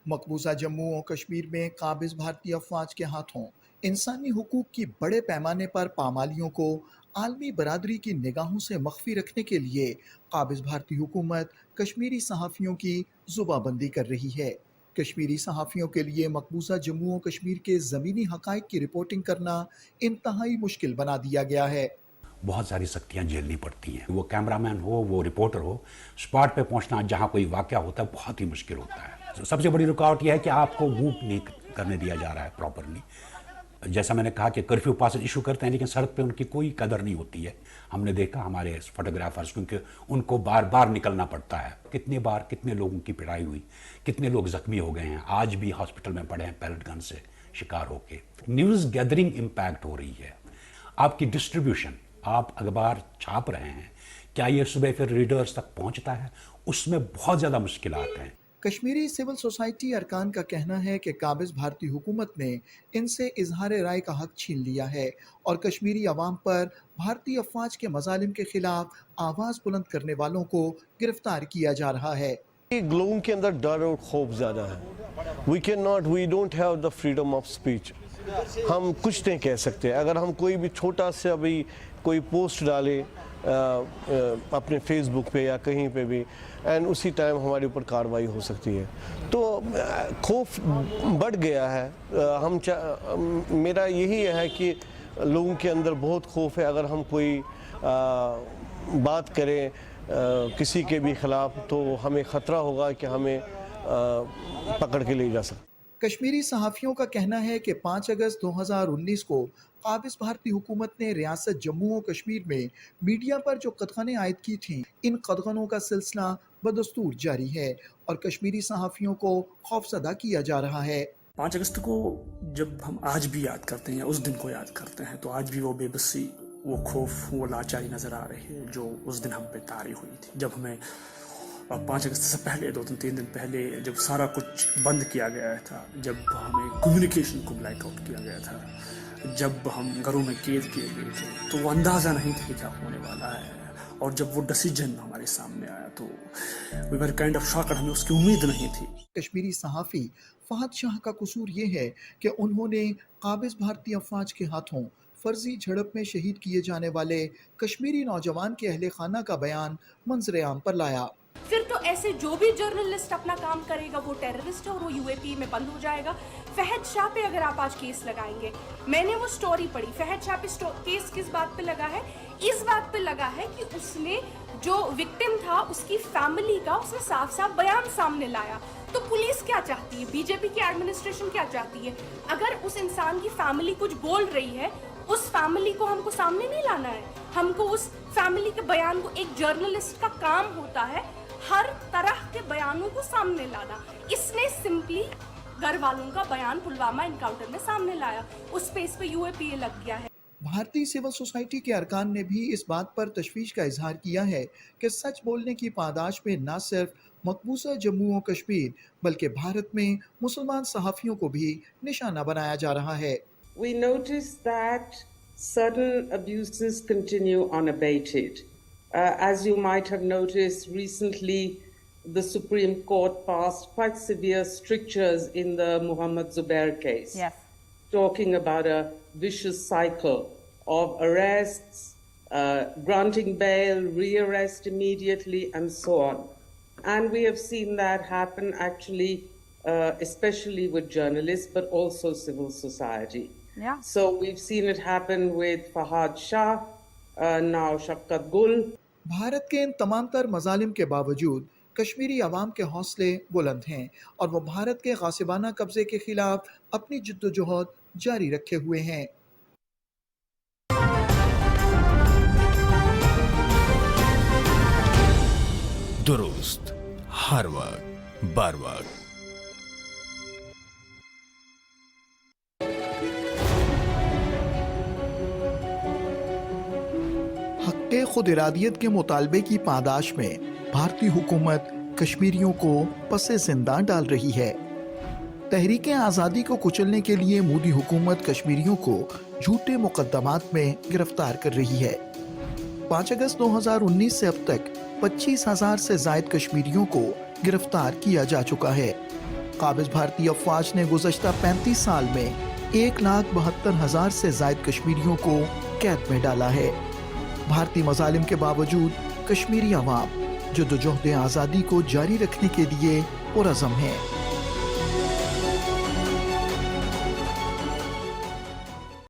मकबूजा जम्मू और कश्मीर में काबिज भारतीय अफवाज के हाथों इंसानी हुकूक की बड़े पैमाने पर पामालियों को आलमी बरादरी की निगाहों से मख्फी रखने के लिए काबिज भारतीय हुकूमत कश्मीरी सहाफ़ियों की जुबाबंदी कर रही है। कश्मीरी सहाफ़ियों के लिए मकबूजा जम्मू और कश्मीर के ज़मीनी हक़ाइक़ की रिपोर्टिंग करना इंतहाई मुश्किल बना दिया गया है। बहुत सारी सख्तियाँ झेलनी पड़ती हैं। वो कैमरामैन हो, वो रिपोर्टर हो, स्पॉट पे पहुंचना जहां कोई वाक़या होता है बहुत ही मुश्किल होता है। सबसे बड़ी रुकावट यह है कि आपको मूव नहीं करने दिया जा रहा है प्रॉपरली। जैसा मैंने कहा कि कर्फ्यू पास इशू करते हैं लेकिन सड़क पे उनकी कोई कदर नहीं होती है। हमने देखा हमारे फोटोग्राफर्स, क्योंकि उनको बार बार निकलना पड़ता है। कितने बार कितने लोगों की पिटाई हुई, कितने लोग जख्मी हो गए हैं, आज भी हॉस्पिटल में पड़े हैं पैलेट गन से शिकार होके। न्यूज़ गैदरिंग इम्पैक्ट हो रही है। आपकी डिस्ट्रीब्यूशन, आप अखबार छाप रहे हैं, क्या ये सुबह फिर रीडर्स तक पहुंचता है? उसमें बहुत ज़्यादा मुश्किलात हैं। कश्मीरी सिविल सोसाइटी अरकान का कहना है कि काबिज भारतीय हुकूमत ने इनसे इजहार राय का हक छीन लिया है और कश्मीरी अवाम पर भारतीय अफवाज के मजालिम के खिलाफ आवाज़ बुलंद करने वालों को गिरफ्तार किया जा रहा है। लोगों के अंदर डर और खौफ ज़्यादा है। We don't have the freedom of speech. हम कुछ नहीं कह सकते। अगर हम कोई भी छोटा सा भी कोई पोस्ट डाले अपने फेसबुक पे या कहीं पे भी, एंड उसी टाइम हमारे ऊपर कार्रवाई हो सकती है। तो खौफ बढ़ गया है। मेरा यही है कि लोगों के अंदर बहुत खौफ है। अगर हम कोई बात करें किसी के भी खिलाफ तो हमें ख़तरा होगा कि हमें पकड़ के ले जा सकते। कश्मीरी सहाफ़ियों का कहना है कि 5 अगस्त 2019 को काबिज भारतीय हुकूमत ने रियासत जम्मू और कश्मीर में मीडिया पर जो कदगनें आयद की थीं, इन कदगनों का सिलसिला बदस्तूर जारी है और कश्मीरी सहाफ़ियों को खौफज़दा किया जा रहा है। 5 अगस्त को जब हम आज भी याद करते हैं, उस दिन को याद करते हैं, तो आज भी वो बेबसी, वो खौफ, वो लाचारी नज़र आ रही है जो उस दिन हम पे तारी हुई थी। जब हमें 5 अगस्त से पहले 2-3 दिन पहले जब सारा कुछ बंद किया गया था, जब हमें कम्युनिकेशन को ब्लैकआउट किया गया था, जब हम घरों में कैद किए गए थे, तो वो अंदाज़ा नहीं था कि क्या होने वाला है। और जब वो डिसीजन हमारे सामने आया तो we were kind of shocked, हमें उसकी उम्मीद नहीं थी। कश्मीरी सहाफ़ी फहद शाह का कसूर ये है कि उन्होंने काबिज भारतीय अफवाज के हाथों फर्जी झड़प में शहीद किए जाने वाले कश्मीरी नौजवान के अहले खाना का बयान मंजर आम पर लाया। फिर तो ऐसे जो भी जर्नलिस्ट अपना काम करेगा वो टेररिस्ट है और वो यूएपी में बंद हो जाएगा। फहद शाह पे अगर आप आज केस लगाएंगे, मैंने वो स्टोरी पढ़ी, फहद शाह पे केस किस बात पे लगा है? इस बात पे लगा है कि उसने जो विक्टिम था उसकी फैमिली का उसने साफ साफ बयान सामने लाया। तो पुलिस क्या चाहती है, बीजेपी की एडमिनिस्ट्रेशन क्या चाहती है? अगर उस इंसान की फैमिली कुछ बोल रही है, उस फैमिली को हमको सामने नहीं लाना है। हमको उस फैमिली के बयान को, एक जर्नलिस्ट का काम होता है हर तरह के बयानों को सामने लाना। इसने सिंपली घर वालों का बयान पुलवामा एनकाउंटर में सामने लाया, उस पे इस पे यूएपीए लग गया है। भारतीय सिविल सोसाइटी के अरकान ने भी इस बात पर तशवीश का इजहार किया है कि सच बोलने की पादाश में न सिर्फ मकबूजा जम्मू और कश्मीर बल्कि भारत में मुसलमान सहाफ़ियों को भी निशाना बनाया जा रहा है। We notice that certain abuses continue unabated. As you might have noticed recently, the Supreme Court passed quite severe strictures in the Muhammad Zubair case. Yes. Talking about a vicious cycle of arrests, granting bail, rearrest immediately, and so on. And we have seen that happen actually, especially with journalists, but also civil society. Yeah. So we've seen it happen with Fahad Shah, now Shafqat Gul. Bharat के इन तमाम तर मजालिम के बावजूद कश्मीरी अवाम के हौसले बुलंद हैं और वो भारत के गासिबाना कब्जे के खिलाफ अपनी जिद्दोजहद जारी रखे हुए हैं। दुरुस्त हर वक्त बर वक्त। हक़ खुद इरादियत के मुतालबे की पादाश में भारतीय हुकूमत कश्मीरियों को पसे ज़िंदा डाल रही है। तहरीक आज़ादी को कुचलने के लिए मोदी हुकूमत कश्मीरियों को झूठे मुकदमात में गिरफ्तार कर रही है। 5 अगस्त 2019 से अब तक 25,000 से ज़ायद कश्मीरियों को गिरफ्तार किया जा चुका है। قابض بھارتی افواج نے گزشتہ 35 سال میں 1,72,000 سے زائد کشمیریوں کو قید میں ڈالا ہے۔ بھارتی مظالم کے باوجود کشمیری عوام جدوجہد آزادی کو جاری رکھنے کے لیے پرعزم ہیں۔